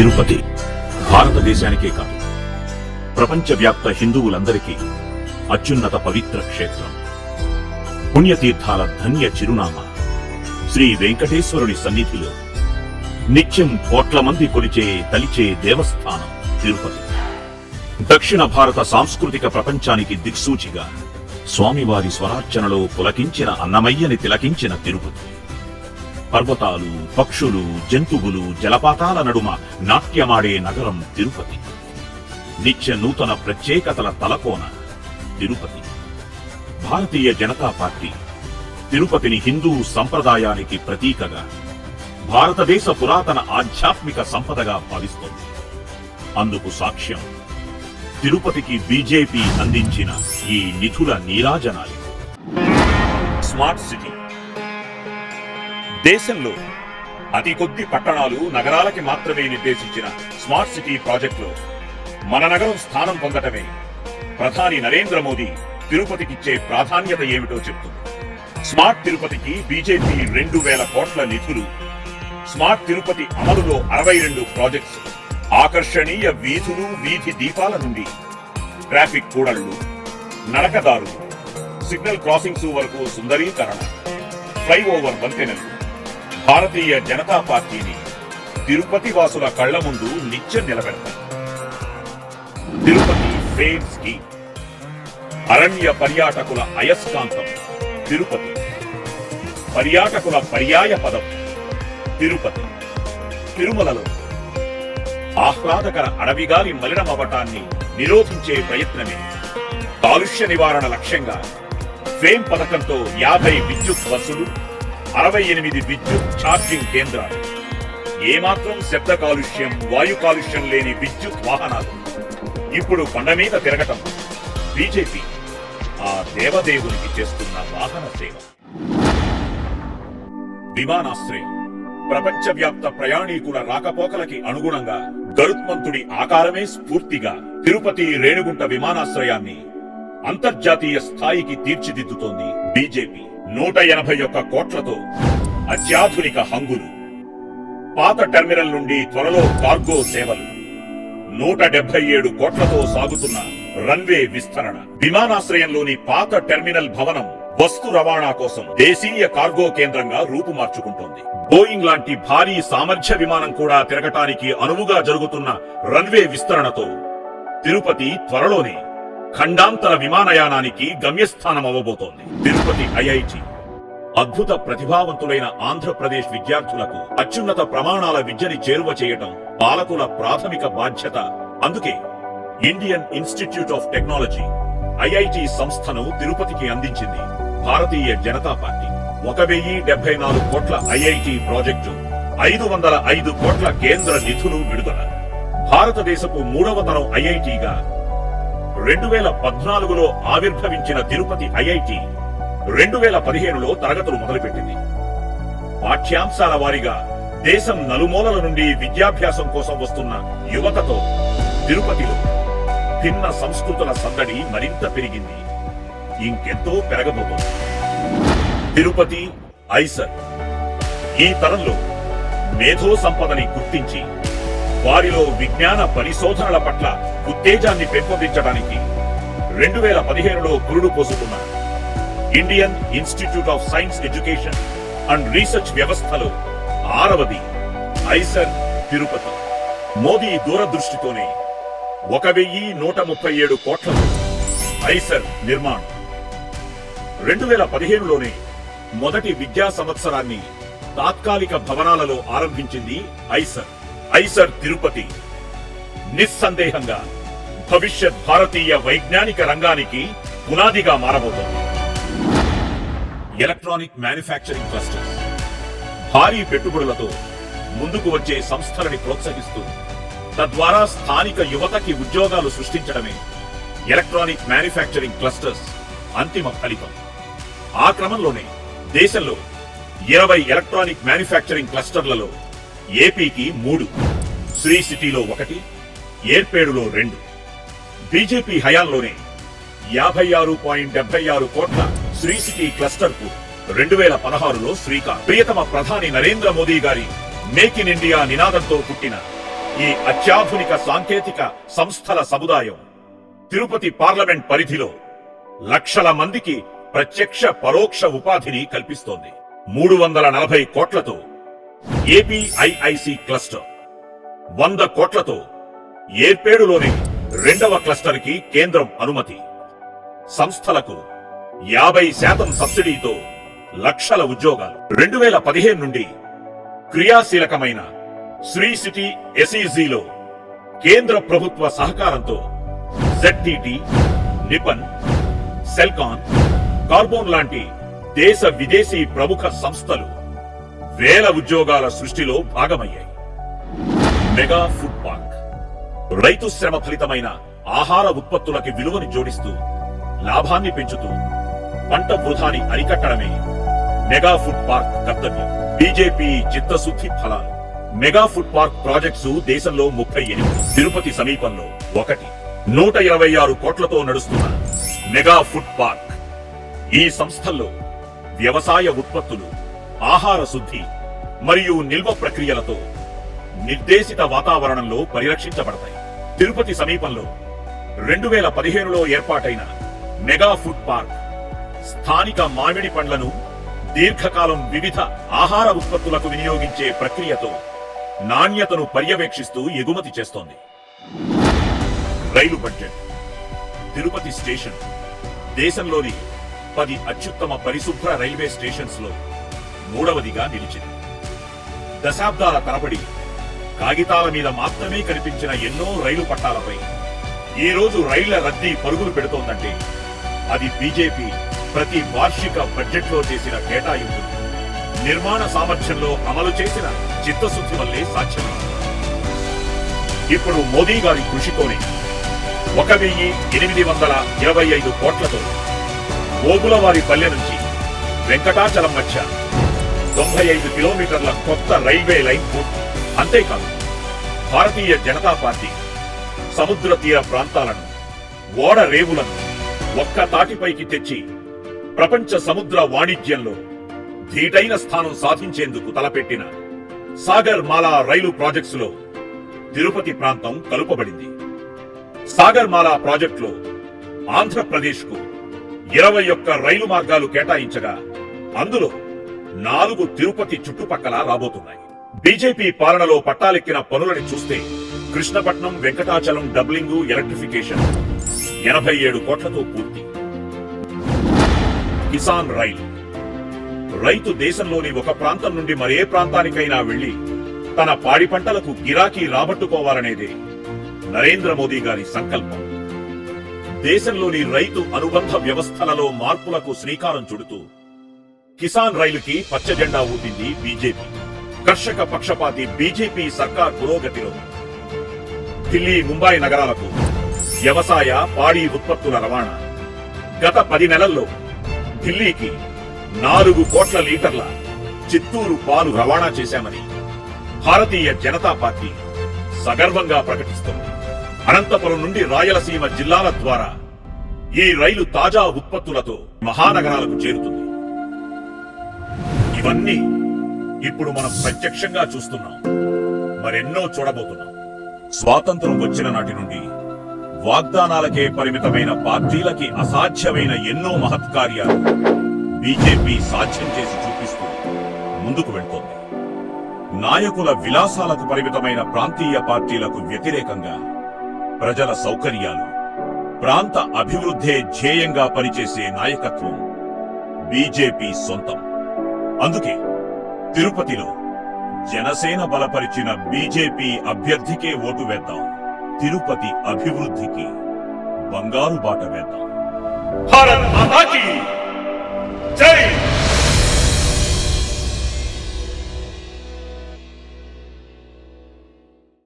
తిరుపతి భారతదేశానికే కాదు, ప్రపంచవ్యాప్త హిందువులందరికీ అత్యున్నత పవిత్ర క్షేత్రం. పుణ్యతీర్థాల ధన్య చిరునామా శ్రీ వెంకటేశ్వరుని సన్నిధిలో నిత్యం కోట్ల మంది కొలిచే తలిచే దేవస్థానం తిరుపతి. దక్షిణ భారత సాంస్కృతిక ప్రపంచానికి దిక్సూచిగా స్వామివారి స్వరార్చనలో పులకించిన అన్నమయ్యని తిలకించిన తిరుపతి. పర్వతాలు, పక్షులు, జంతువులు, జలపాతాల నడుమ నాట్యమాడే నగరం తిరుపతి. నిత్య నూతన ప్రత్యేకతల తలకోన తిరుపతి. భారతీయ జనతా పార్టీ తిరుపతిని హిందూ సంప్రదాయానికి ప్రతీకగా, భారతదేశ పురాతన ఆధ్యాత్మిక సంపదగా భావిస్తోంది. అందుకు సాక్ష్యం తిరుపతికి బీజేపీ అందించిన ఈ నిధుల నీరాజనాలు. Smart city. దేశంలో అతి కొద్ది పట్టణాలు, నగరాలకి మాత్రమే నిర్దేశించిన స్మార్ట్ సిటీ ప్రాజెక్టులో మన నగరం స్థానం పొందటమే ప్రధాని నరేంద్ర మోదీ తిరుపతికిచ్చే ప్రాధాన్యత ఏమిటో చెబుతుంది. స్మార్ట్ తిరుపతికి బీజేపీ 2000 కోట్ల నిధులు. స్మార్ట్ తిరుపతి అమలులో 62 ప్రాజెక్ట్స్. ఆకర్షణీయ వీధులు, వీధి దీపాల నుండి ట్రాఫిక్ కూడళ్లు, నడకదారులు, సిగ్నల్ క్రాసింగ్స్ వరకు సుందరీకరణ, ఫ్లైఓవర్ వంతెనలు. భారతీయ జనతా పార్టీని తిరుపతి వాసుల కళ్ల ముందు నిత్యం నిలబెడతారు. Tirupati fame scheme. అరణ్య పర్యాటకుల అయస్కాంతం తిరుపతి. పర్యాటకుల పర్యాయ పదం తిరుపతి. తిరుమలలో ఆహ్లాదకర అడవిగాలి మలినమవటాన్ని నిరోధించే ప్రయత్నమే కాలుష్య నివారణ లక్ష్యంగా ఫేమ్ పథకంతో 50 విద్యుత్ బస్సులు, 68 విద్యుత్ ఛార్జింగ్ కేంద్రాలు, ఏమాత్రం శబ్ద కాలుష్యం, వాయు కాలుష్యం లేని విద్యుత్ వాహనాలు. ఇప్పుడు కొండ మీద తిరగటం బీజేపీ ఆ దేవదేవునికి చేస్తున్న వాహన సేవ. విమానాశ్రయం. ప్రపంచవ్యాప్త ప్రయాణీకుల రాకపోకలకి అనుగుణంగా గరుత్మంతుడి ఆకారమే స్ఫూర్తిగా తిరుపతి రేణిగుంట విమానాశ్రయాన్ని అంతర్జాతీయ స్థాయికి తీర్చిదిద్దుతోంది బీజేపీ. 181 కోట్లతో అత్యాధునిక హంగులు. పాత టెర్మినల్ నుండి త్వరలో కార్గో సేవలు. 177 కోట్లతో సాగుతున్న రన్వే విస్తరణ. విమానాశ్రయంలోని పాత టెర్మినల్ భవనం వస్తు రవాణా కోసం దేశీయ కార్గో కేంద్రంగా రూపుమార్చుకుంటోంది. బోయింగ్ లాంటి భారీ సామర్థ్య విమానం కూడా తిరగటానికి అనువుగా జరుగుతున్న రన్వే విస్తరణతో తిరుపతి త్వరలోనే ఖండాంతర విమానయానానికి గమ్యస్థానం అవ్వబోతోంది. తిరుపతి ఐఐటి. అద్భుత ప్రతిభావంతులైన ఆంధ్రప్రదేశ్ విద్యార్థులకు అత్యున్నత ప్రమాణాల విద్యని చేరువ చేయటం పాలకుల ప్రాథమిక బాధ్యత. అందుకే Indian institute of technology IIT సంస్థను తిరుపతికి అందించింది భారతీయ జనతా పార్టీ. 1074 కోట్ల ఐఐటి ప్రాజెక్టు, 505 కోట్ల కేంద్ర నిధులు విడుదల. భారతదేశపు 3వ తరం ఐఐటిగా 2014లో ఆవిర్భవించిన తిరుపతి ఐఐటి 2015లో తరగతులు మొదలుపెట్టింది. పాఠ్యాంశాల వారీగా దేశం నలుమూలల నుండి విద్యాభ్యాసం కోసం వస్తున్న యువతతో తిరుపతిలో భిన్న సంస్కృతుల సందడి మరింత పెరిగింది. ఇంకెంతో పెరగబోతోంది. తిరుపతి ఐసర్. ఈ తరంలో మేధో సంపదని గుర్తించి వారిలో విజ్ఞాన పరిశోధనల పట్ల ఉత్తేజాన్ని పెంపొందించడానికి 2015లో పురుడు పోసుకున్న Indian institute of science education and research వ్యవస్థలో 6వది ఐసర్ తిరుపతి. మోదీ దూరదృష్టితోనే 1137 కోట్లతో ఐసర్ నిర్మాణం. 2015లోనే మొదటి విద్యా సంవత్సరాన్ని తాత్కాలిక భవనాలలో ఆరంభించింది ఐసర్. ఐసర్ తిరుపతి నిస్సందేహంగా భవిష్యత్ భారతీయ వైజ్ఞానిక రంగానికి పునాదిగా మారబోతోంది. Electronic manufacturing clusters. భారీ పెట్టుబడులతో ముందుకు వచ్చే సంస్థలని ప్రోత్సహిస్తూ తద్వారా స్థానిక యువతకి ఉద్యోగాలు సృష్టించడమే ఎలక్ట్రానిక్ మ్యానుఫ్యాక్చరింగ్ క్లస్టర్స్ అంతిమ ఫలితం. ఆ క్రమంలోనే దేశంలో 20 ఎలక్ట్రానిక్ మ్యానుఫ్యాక్చరింగ్ క్లస్టర్లలో ఏపీకి 3, శ్రీ సిటీలో 1, ఏర్పేడులో 2. బీజేపీ హయాంలోనే 56.76 కోట్ల శ్రీ సిటీ క్లస్టర్ కు 2016లో శ్రీకారం. ప్రియతమ ప్రధాని నరేంద్ర మోదీ గారి మేక్ ఇన్ ఇండియా నినాదంతో పుట్టిన ఈ అత్యాధునిక సాంకేతిక సంస్థల సముదాయం తిరుపతి పార్లమెంట్ పరిధిలో లక్షల మందికి ప్రత్యక్ష పరోక్ష ఉపాధిని కల్పిస్తోంది. 340 కోట్లతో ఏపీఐఐసి క్లస్టర్, 100 కోట్లతో ఏర్పేడులోని 2వ క్లస్టర్ కి కేంద్రం అనుమతి, సంస్థలకు 50% సబ్సిడీతో లక్షల ఉద్యోగాలు. 2015 నుండి క్రియాశీలకమైన శ్రీ సిటీ ఎస్ఈజీలో కేంద్ర ప్రభుత్వ సహకారంతో ZTT, నిపన్, సెల్కాన్, కార్బోన్ లాంటి దేశ విదేశీ ప్రముఖ సంస్థలు వేల ఉద్యోగాల సృష్టిలో భాగమయ్యాయి. మెగా ఫుడ్ పార్క్ రైతు శ్రమ ఫలితమైన ఆహార ఉత్పత్తులకి విలువని జోడిస్తూ లాభాన్ని పెంచుతూ పంట వృధాని అరికట్టడమే మెగా ఫుడ్ పార్క్ కర్తవ్యం. బీజేపీ చిత్తశుద్ధి ఫలాలు. మెగా ఫుడ్ పార్క్ ప్రాజెక్ట్స్ దేశంలో 38, తిరుపతి సమీపంలో 1, 126 కోట్లతో నడుస్తున్న మెగా ఫుడ్ పార్క్. ఈ సంస్థల్లో వ్యవసాయ ఉత్పత్తులు, ఆహార శుద్ధి మరియు నిల్వ ప్రక్రియలతో నిర్దేశిత వాతావరణంలో పరిరక్షించబడతాయి. తిరుపతి సమీపంలో 2015లో ఏర్పాటైన మెగా ఫుడ్ పార్క్ స్థానిక మామిడి పండ్లను దీర్ఘకాలం వివిధ ఆహార ఉత్పత్తులకు వినియోగించే ప్రక్రియతో నాణ్యతను పర్యవేక్షిస్తూ ఎగుమతి చేస్తోంది. రైలు బడ్జెట్. తిరుపతి స్టేషన్ దేశంలోని 10 అత్యుత్తమ పరిశుభ్ర రైల్వే స్టేషన్స్ లో 3వదిగా నిలిచింది. దశాబ్దాల తరబడి కాగితాల మీద మాత్రమే కనిపించిన ఎన్నో రైలు పట్టాలపై ఈ రోజు రైళ్ల రద్దీ పరుగులు పెడుతోందంటే అది బీజేపీ ప్రతి వార్షిక బడ్జెట్లో చేసిన కేటాయింపు, నిర్మాణ సామర్థ్యంలో అమలు చేసిన చిత్తశుద్ధి వల్లే సాధ్యమైంది. ఇప్పుడు మోదీ గారి కృషితోనే 1825 కోట్లతో ఓబులవారి పల్లె నుంచి వెంకటాచలం మధ్య 95 కిలోమీటర్ల కొత్త రైల్వే లైన్ పూర్తి. అంతేకాదు, భారతీయ జనతా పార్టీ సముద్ర తీర ప్రాంతాలను, ఓడ రేవులను ఒక్క తాటిపైకి తెచ్చి ప్రపంచ సముద్ర వాణిజ్యంలో ధీటైన స్థానం సాధించేందుకు తలపెట్టిన సాగర్ మాలా రైలు ప్రాజెక్ట్స్ లో తిరుపతి ప్రాంతం కలుపబడింది. సాగర్ మాలా ప్రాజెక్టులో ఆంధ్రప్రదేశ్ కు 21 రైలు మార్గాలు కేటాయించగా అందులో 4 తిరుపతి చుట్టుపక్కల రాబోతున్నాయి. బీజేపీ పాలనలో పట్టాలెక్కిన పనులని చూస్తే కృష్ణపట్నం వెంకటాచలం డబ్లింగు ఎలక్ట్రిఫికేషన్ 87 కోట్లతో పూర్తి. కిసాన్ రైల్. రైతు దేశంలోని ఒక ప్రాంతం నుండి మరే ప్రాంతానికైనా వెళ్లి తన పాడి పంటలకు గిరాకీ రాబట్టుకోవాలనేదే నరేంద్ర మోదీ గారి సంకల్పం. దేశంలోని రైతు అనుబంధ వ్యవస్థలలో మార్పులకు శ్రీకారం చుడుతూ కిసాన్ రైలుకి పచ్చ జెండా ఊపింది బీజేపీ. కర్షక పక్షపాతి బీజేపీ సర్కార్ పురోగతిలో ఢిల్లీ, ముంబై నగరాలకు వ్యవసాయ, పాడి ఉత్పత్తుల రవాణా. గత 10 నెలల్లో ఢిల్లీకి 4 కోట్ల లీటర్ల చిత్తూరు పాలు రవాణా చేశామని భారతీయ జనతా పార్టీ సగర్వంగా ప్రకటిస్తోంది. అనంతపురం నుండి రాయలసీమ జిల్లాల ద్వారా ఈ రైలు తాజా ఉత్పత్తులతో మహానగరాలకు చేరుతుంది. ఇవన్నీ ఇప్పుడు మనం ప్రత్యక్షంగా చూస్తున్నాం, మరెన్నో చూడబోతున్నాం. స్వాతంత్రం వచ్చిన నాటి నుండి వాగ్దానాలకే పరిమితమైన పార్టీలకి అసాధ్యమైన ఎన్నో మహత్కార్యాలు బీజేపీ సాధ్యం చేసి చూపిస్తూ ముందుకు వెళ్తోంది. నాయకుల విలాసాలకు పరిమితమైన ప్రాంతీయ పార్టీలకు వ్యతిరేకంగా ప్రజల సౌకర్యాలు, ప్రాంత అభివృద్ధే ధ్యేయంగా పనిచేసే నాయకత్వం బీజేపీ సొంతం. అందుకే తిరుపతిలో జనసేన బలపరిచిన బీజేపీ అభ్యర్థికే ఓటు వేద్దాం. తిరుపతి అభివృద్ధికి బంగారు బాట వేద్దాం. భారత్ మాతా కీ